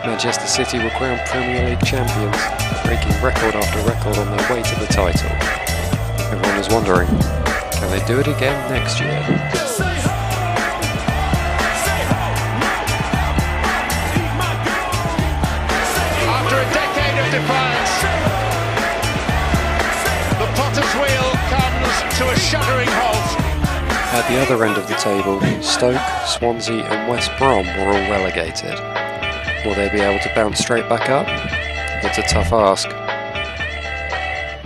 Manchester City were crowned Premier League champions, breaking record after record on their way to the title. Everyone is wondering, can they do it again next year? After a decade of defiance, the potter's wheel comes to a shuddering halt. At the other end of the table, Stoke, Swansea and West Brom were all relegated. Will they be able to bounce straight back up? It's a tough ask.18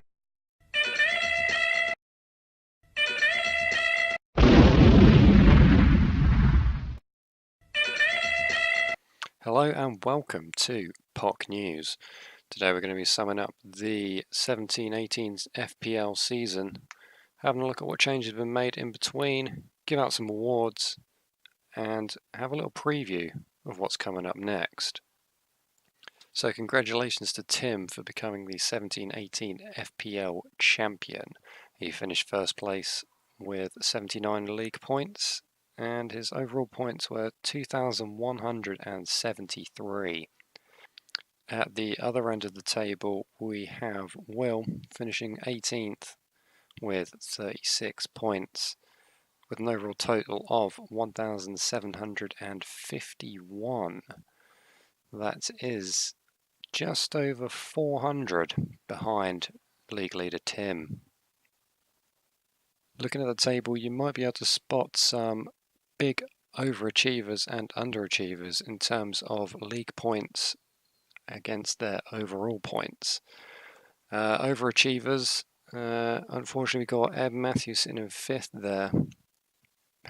Hello and welcome to POC News. Today we're going to be summing up the 17-18 FPL season, having a look at what changes have been made in between, give out some awards, and have a little preview of what's coming up next. So congratulations to Tim for becoming the 17-18 FPL champion. He finished first place with 79 league points, and his overall points were 2,173. At the other end of the table, we have Will finishing 18th with 36 points, with an overall total of 1,751. That is just over 400 behind league leader Tim. Looking at the table, you might be able to spot some big overachievers and underachievers in terms of league points against their overall points. Overachievers, unfortunately, we got Ed Matthews in 5th there.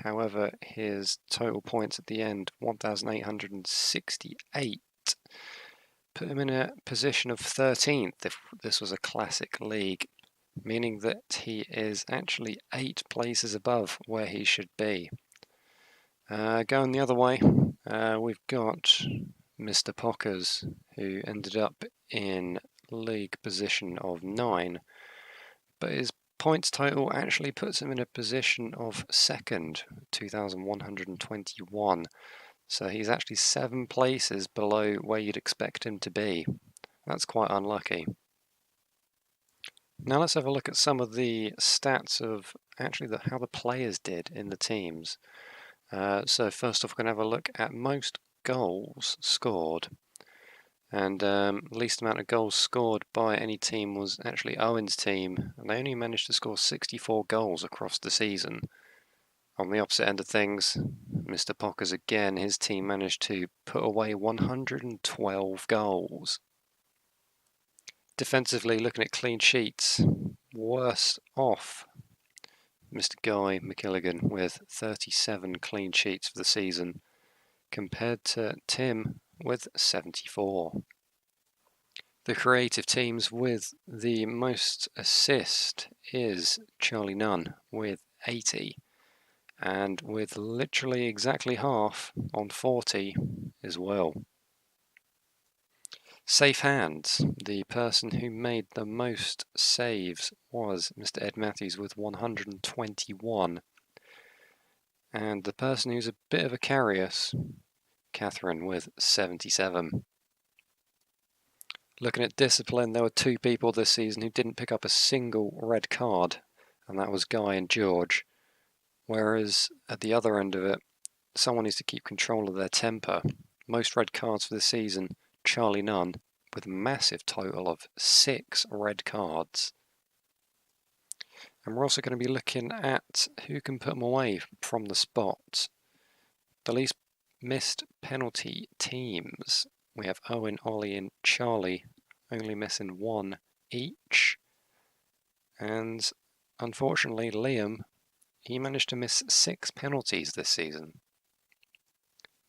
However, his total points at the end, 1,868, put him in a position of 13th if this was a classic league, meaning that he is actually 8 places above where he should be. Going the other way, we've got Mr. Pockers, who ended up in league position of 9, but his points total actually puts him in a position of 2nd, 2,121. So he's actually 7 places below where you'd expect him to be. That's quite unlucky. Now let's have a look at some of the stats of actually how the players did in the teams. So first off, we're going to have a look at most goals scored. And least amount of goals scored by any team was actually Owen's team, and they only managed to score 64 goals across the season. On the opposite end of things, Mr. Pockers again, his team managed to put away 112 goals. Defensively, looking at clean sheets, worst off Mr. Guy McKilligan with 37 clean sheets for the season, compared to Tim with 74. The creative teams with the most assist is Charlie Nunn with 80, and with literally exactly half on 40 is Will. Safe hands, the person who made the most saves was Mr. Ed Matthews with 121, and the person who's a bit of a carrius, Catherine with 77. Looking at discipline, there were 2 people this season who didn't pick up a single red card, and that was Guy and George. Whereas at the other end of it, someone needs to keep control of their temper. Most red cards for the season, Charlie Nunn, with a massive total of 6 red cards. And we're also going to be looking at who can put them away from the spot. The least missed penalty teams. We have Owen, Ollie and Charlie only missing 1 each. And unfortunately, Liam, he managed to miss 6 penalties this season.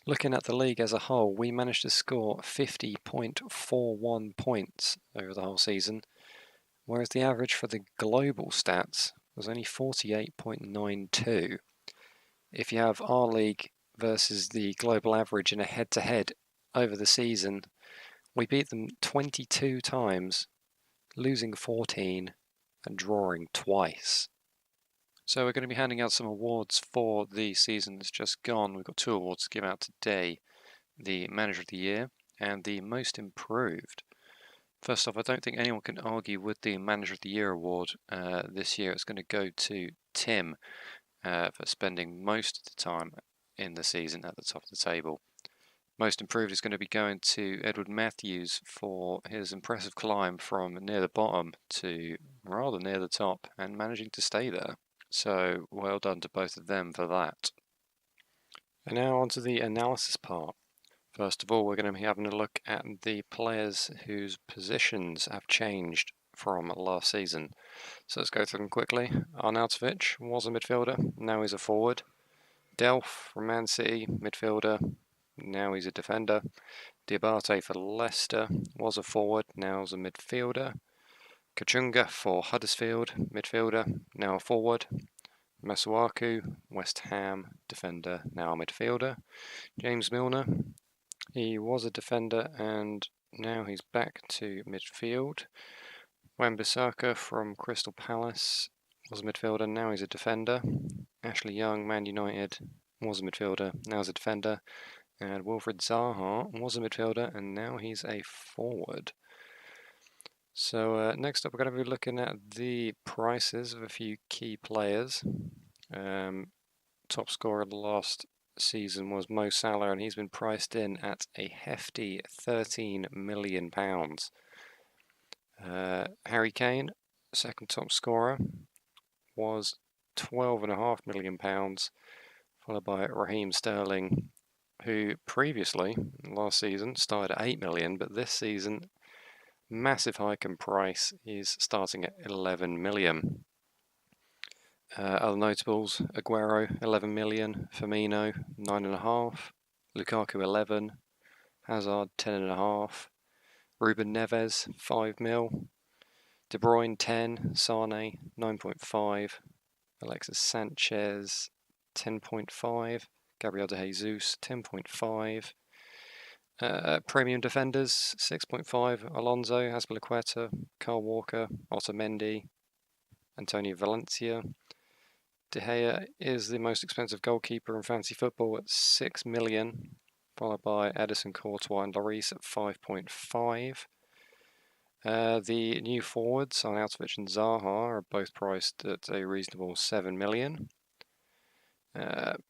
Looking at the league as a whole, we managed to score 50.41 points over the whole season, whereas the average for the global stats was only 48.92. If you have our league versus the global average in a head-to-head over the season, we beat them 22 times, losing 14 and drawing twice. So we're going to be handing out some awards for the season that's just gone. We've got 2 awards to give out today. The Manager of the Year, and the most improved. First off, I don't think anyone can argue with the Manager of the Year award this year. It's going to go to Tim for spending most of the time in the season at the top of the table. Most improved is going to be going to Edward Matthews for his impressive climb from near the bottom to rather near the top and managing to stay there. So well done to both of them for that. And now on to the analysis part. First of all, we're going to be having a look at the players whose positions have changed from last season. So let's go through them quickly. Arnautovic was a midfielder, now he's a forward. Delph from Man City, midfielder, now he's a defender. Diabate for Leicester was a forward, now he's a midfielder. Kachunga for Huddersfield, midfielder, now a forward. Masuaku, West Ham, defender, now a midfielder. James Milner, he was a defender and now he's back to midfield. Wan-Bissaka from Crystal Palace was a midfielder, now he's a defender. Ashley Young, Man United, was a midfielder, now he's a defender. And Wilfried Zaha was a midfielder and now he's a forward. So next up we're going to be looking at the prices of a few key players. Top scorer of the last season was Mo Salah, and he's been priced in at a hefty £13 million. Harry Kane, second top scorer, was £12.5 million, followed by Raheem Sterling, who previously, last season, started at £8 million, but this season, massive hike in price, is starting at £11 million. Other notables: Aguero, £11 million, Firmino, £9.5, Lukaku, £11, Hazard, £10.5, Ruben Neves, £5 million, De Bruyne, £10, Sane, £9.5, Alexis Sanchez, £10.5, Gabriel De Jesus, £10.5. Premium defenders, £6.5, Alonso, Azpilicueta, Kyle Walker, Otamendi, Antonio Valencia. De Gea is the most expensive goalkeeper in fantasy football at £6 million, followed by Edison, Courtois and Lloris at 5.5. The new forwards, Arnautovic and Zaha, are both priced at a reasonable £7 million.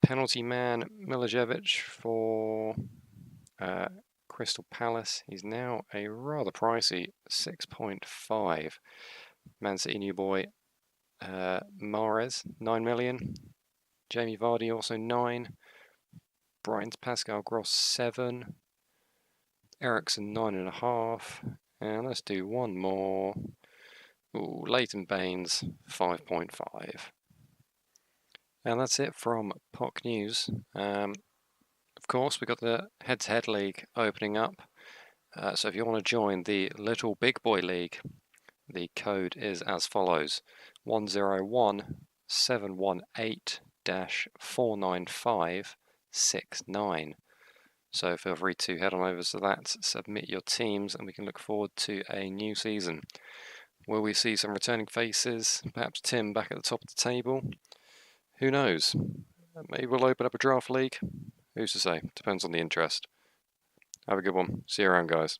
Penalty man Milicevic for Crystal Palace, he's now a rather pricey 6.5. Man City new boy Mahrez, £9 million. Jamie Vardy also 9. Brighton's Pascal Gross 7. Eriksen 9.5. And let's do one more. Ooh, Leighton Baines 5.5. And that's it from POC News. Of course, we've got the head-to-head league opening up. So if you want to join the Little Big Boy League, the code is as follows: 101-718-49569. So feel free to head on over to that, submit your teams, and we can look forward to a new season. Will we see some returning faces? Perhaps Tim back at the top of the table? Who knows? Maybe we'll open up a draft league. Who's to say? Depends on the interest. Have a good one. See you around, guys.